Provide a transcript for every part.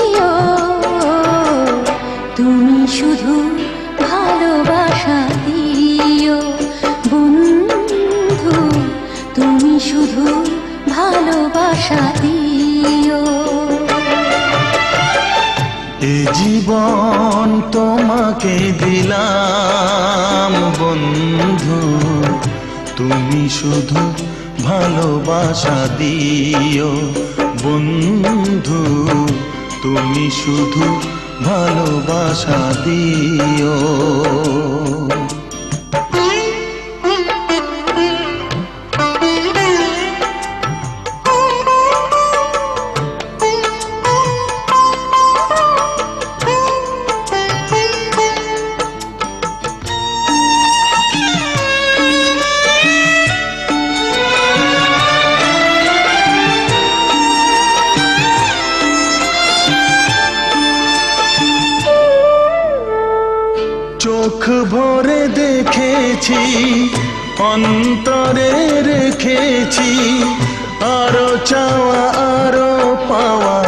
প্রিয়, তুমি শুধু ভালোবাসা দিও বন্ধু, তুমি শুধু ভালোবাসা দিও। এ জীবন তোমাকে দিলাম বন্ধু, তুমি শুধু ভালোবাসা দিও বন্ধু, তুমি শুধু ভালোবাসা দিও। চোখ ভরে দেখেছি, অন্তরে রেখেছি, আরো চাওয়া আরো পাওয়া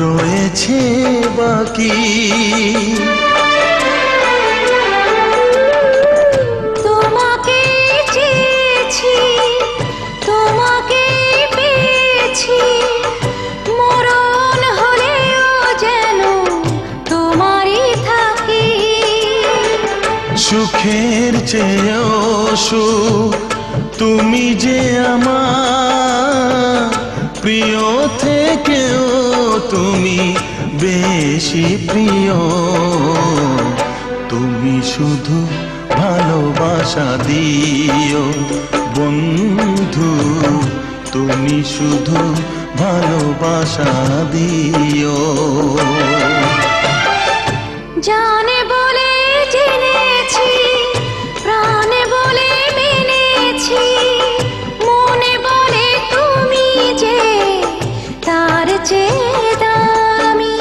রয়েছে বাকি। তোমাকে চেয়েছি, তোমাকে পেয়েছি, মরণ হলেও যেন তোমারই থাকি। সুখের চেয়েও সুখ তুমি যে আমার, প্রিয় থেকেও তুমি বেশি প্রিয়, তুমি শুধু ভালোবাসা দিও বন্ধু, তুমি শুধু ভালোবাসা দিও। জানে বলে জেনেছি, প্রাণে বলে মেনেছি, মনে বলে তুমি যে তার চেয়ে দামি।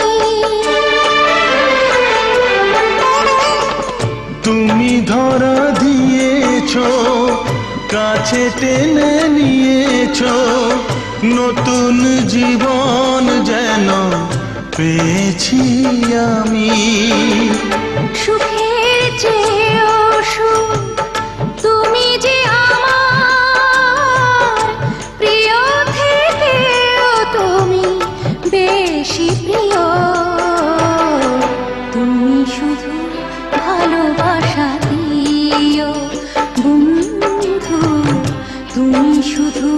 তুমি ধরা দিয়েছো, কাছে টেনে নিয়েছো, নতুন জীবন যেন পেয়েছি আমি। সুখের চেয়েও সুখ তুমি যে আমার, প্রিয় থেকেও তুমি বেশি প্রিয়, তুমি শুধু ভালোবাসা দিও বন্ধু, তুমি শুধু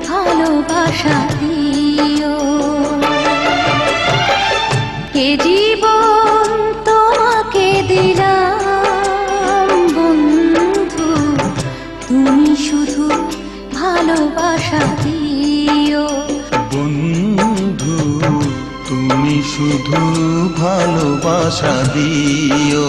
ভালোবাসা দিও। এ জীবন তোমাকে দিলাম বন্ধু, তুমি শুধু ভালোবাসা দিও বন্ধু, তুমি শুধু ভালোবাসা দিও।